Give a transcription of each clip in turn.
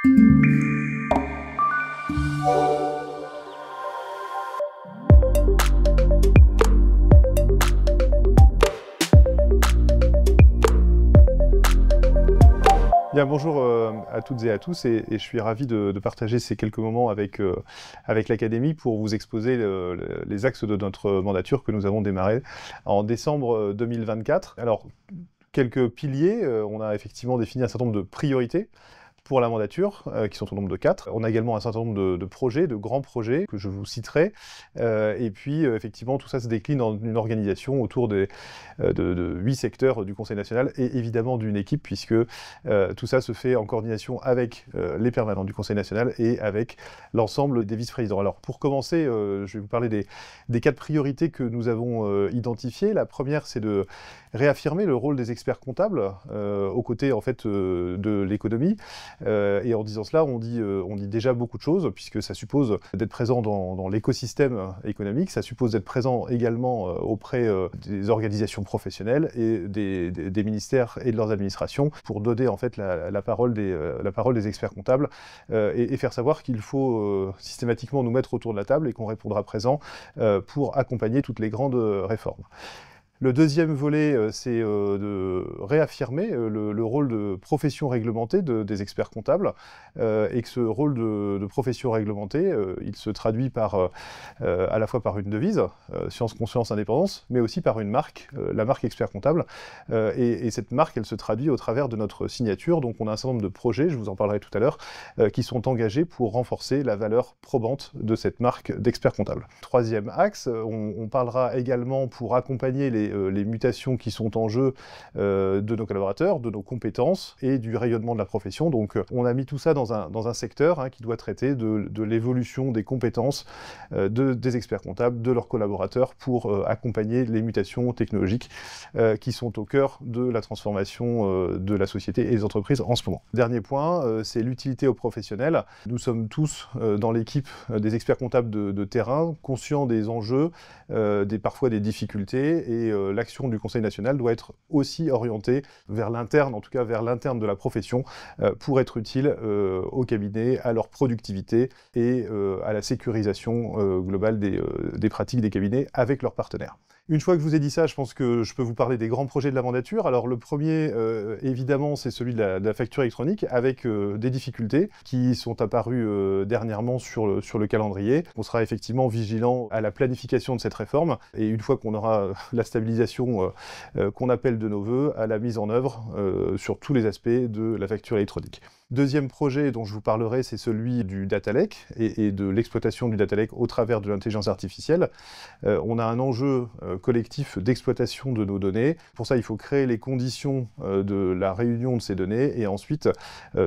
Bien, bonjour à toutes et à tous, et je suis ravi de partager ces quelques moments avec l'Académie pour vous exposer les axes de notre mandature que nous avons démarré en décembre 2024. Alors, quelques piliers, on a effectivement défini un certain nombre de priorités pour la mandature, qui sont au nombre de 4. On a également un certain nombre de projets, de grands projets, que je vous citerai. Et puis, effectivement, tout ça se décline en une organisation autour de 8 secteurs du Conseil national, et évidemment d'une équipe, puisque tout ça se fait en coordination avec les permanents du Conseil national et avec l'ensemble des vice-présidents. Alors, pour commencer, je vais vous parler des 4 priorités que nous avons identifiées. La première, c'est de réaffirmer le rôle des experts comptables aux côtés, en fait, de l'économie. Et en disant cela, on dit déjà beaucoup de choses, puisque ça suppose d'être présent dans l'écosystème économique, ça suppose d'être présent également auprès des organisations professionnelles et des ministères et de leurs administrations, pour donner en fait la parole des experts comptables et faire savoir qu'il faut systématiquement nous mettre autour de la table et qu'on répondra présent pour accompagner toutes les grandes réformes. Le deuxième volet, c'est de réaffirmer le rôle de profession réglementée des experts comptables, et que ce rôle de profession réglementée, il se traduit à la fois par une devise, science, conscience, indépendance, mais aussi par une marque, la marque expert comptable. Et cette marque, elle se traduit au travers de notre signature. Donc on a un certain nombre de projets, je vous en parlerai tout à l'heure, qui sont engagés pour renforcer la valeur probante de cette marque d'expert comptable. Troisième axe, on parlera également pour accompagner les mutations qui sont en jeu de nos collaborateurs, de nos compétences et du rayonnement de la profession. Donc on a mis tout ça dans un secteur qui doit traiter de l'évolution des compétences des experts comptables, de leurs collaborateurs, pour accompagner les mutations technologiques qui sont au cœur de la transformation de la société et des entreprises en ce moment. Dernier point, c'est l'utilité aux professionnels. Nous sommes tous dans l'équipe des experts comptables de terrain, conscients des enjeux, parfois des difficultés, et l'action du Conseil national doit être aussi orientée vers l'interne, en tout cas vers l'interne de la profession, pour être utile au cabinet, à leur productivité et à la sécurisation globale des pratiques des cabinets avec leurs partenaires. Une fois que je vous ai dit ça, je pense que je peux vous parler des grands projets de la mandature. Alors le premier, évidemment, c'est celui de la facture électronique, avec des difficultés qui sont apparues dernièrement sur le calendrier. On sera effectivement vigilant à la planification de cette réforme, et une fois qu'on aura la stabilisation qu'on appelle de nos vœux, à la mise en œuvre sur tous les aspects de la facture électronique. Deuxième projet dont je vous parlerai, c'est celui du data lake et de l'exploitation du data lake au travers de l'intelligence artificielle. On a un enjeu collectif d'exploitation de nos données. Pour ça, il faut créer les conditions de la réunion de ces données et ensuite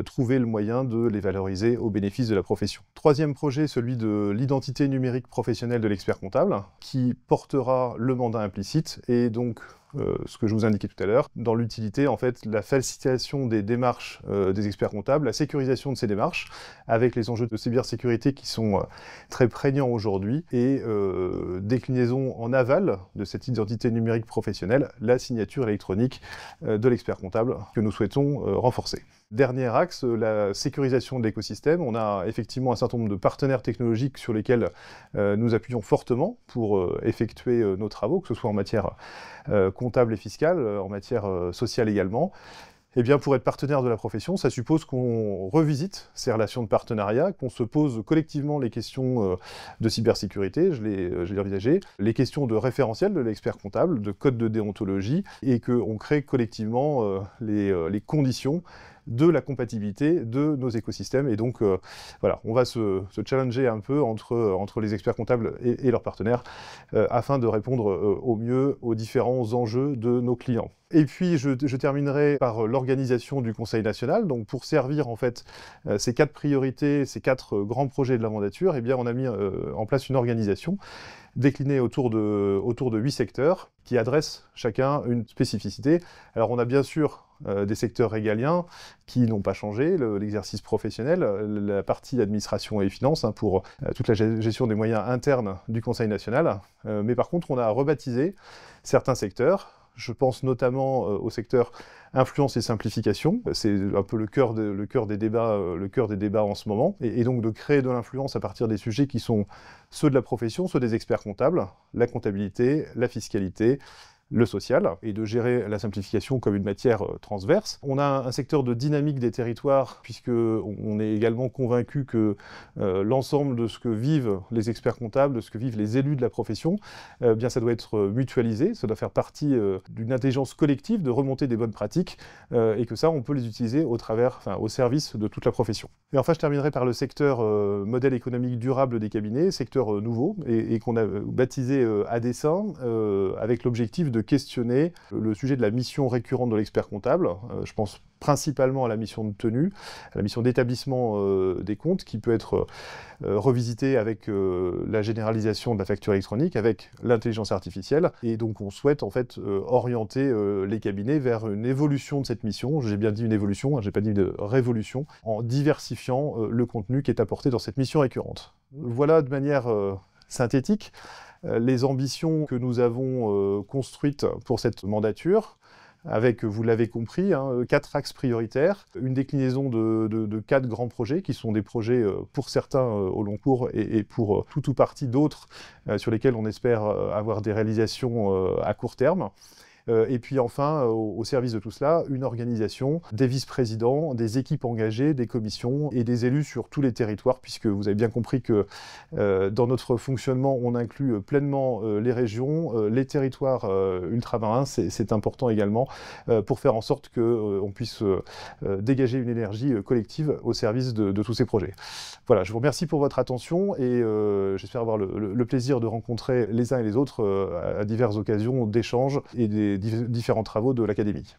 trouver le moyen de les valoriser au bénéfice de la profession. Troisième projet, celui de l'identité numérique professionnelle de l'expert comptable, qui portera le mandat implicite et donc ce que je vous indiquais tout à l'heure, dans l'utilité, en fait, la facilitation des démarches des experts comptables, la sécurisation de ces démarches, avec les enjeux de cybersécurité qui sont très prégnants aujourd'hui, et déclinaison en aval de cette identité numérique professionnelle, la signature électronique de l'expert comptable, que nous souhaitons renforcer. Dernier axe, la sécurisation de l'écosystème. On a effectivement un certain nombre de partenaires technologiques sur lesquels nous appuyons fortement pour effectuer nos travaux, que ce soit en matière comptable et fiscale, en matière sociale également. Eh bien, pour être partenaire de la profession, ça suppose qu'on revisite ces relations de partenariat, qu'on se pose collectivement les questions de cybersécurité, je l'ai envisagé, les questions de référentiel de l'expert comptable, de code de déontologie, et qu'on crée collectivement les conditions de la compatibilité de nos écosystèmes. Et donc, voilà, on va se challenger un peu entre les experts comptables et leurs partenaires afin de répondre au mieux aux différents enjeux de nos clients. Et puis, je terminerai par l'organisation du Conseil national. Donc, pour servir, en fait, ces 4 priorités, ces 4 grands projets de la mandature, eh bien, on a mis en place une organisation déclinée autour de 8 secteurs qui adressent chacun une spécificité. Alors, on a bien sûr des secteurs régaliens qui n'ont pas changé, l'exercice professionnel, la partie administration et finances pour toute la gestion des moyens internes du Conseil national. Mais par contre, on a rebaptisé certains secteurs. Je pense notamment au secteur influence et simplification. C'est un peu le cœur des débats en ce moment. Et donc de créer de l'influence à partir des sujets qui sont ceux de la profession, ceux des experts comptables, la comptabilité, la fiscalité, le social, et de gérer la simplification comme une matière transverse. On a un secteur de dynamique des territoires, puisqu'on est également convaincu que l'ensemble de ce que vivent les experts comptables, de ce que vivent les élus de la profession, bien ça doit être mutualisé, ça doit faire partie d'une intelligence collective, de remonter des bonnes pratiques, et que ça, on peut les utiliser au service de toute la profession. Et enfin, je terminerai par le secteur modèle économique durable des cabinets, secteur nouveau, et qu'on a baptisé à dessein, avec l'objectif de questionner le sujet de la mission récurrente de l'expert comptable. Je pense principalement à la mission de tenue, à la mission d'établissement des comptes, qui peut être revisitée avec la généralisation de la facture électronique, avec l'intelligence artificielle. Et donc on souhaite en fait orienter les cabinets vers une évolution de cette mission. J'ai bien dit une évolution, j'ai pas dit de révolution, en diversifiant le contenu qui est apporté dans cette mission récurrente. Voilà de manière synthétique les ambitions que nous avons construites pour cette mandature, avec, vous l'avez compris, 4 axes prioritaires, une déclinaison de 4 grands projets, qui sont des projets pour certains au long cours et pour tout ou partie d'autres sur lesquels on espère avoir des réalisations à court terme. Et puis enfin, au service de tout cela, une organisation, des vice-présidents, des équipes engagées, des commissions et des élus sur tous les territoires, puisque vous avez bien compris que dans notre fonctionnement, on inclut pleinement les régions, les territoires ultramarins, c'est important également, pour faire en sorte qu'on puisse dégager une énergie collective au service de tous ces projets. Voilà, je vous remercie pour votre attention et j'espère avoir le plaisir de rencontrer les uns et les autres à diverses occasions d'échanges et des différents travaux de l'Académie.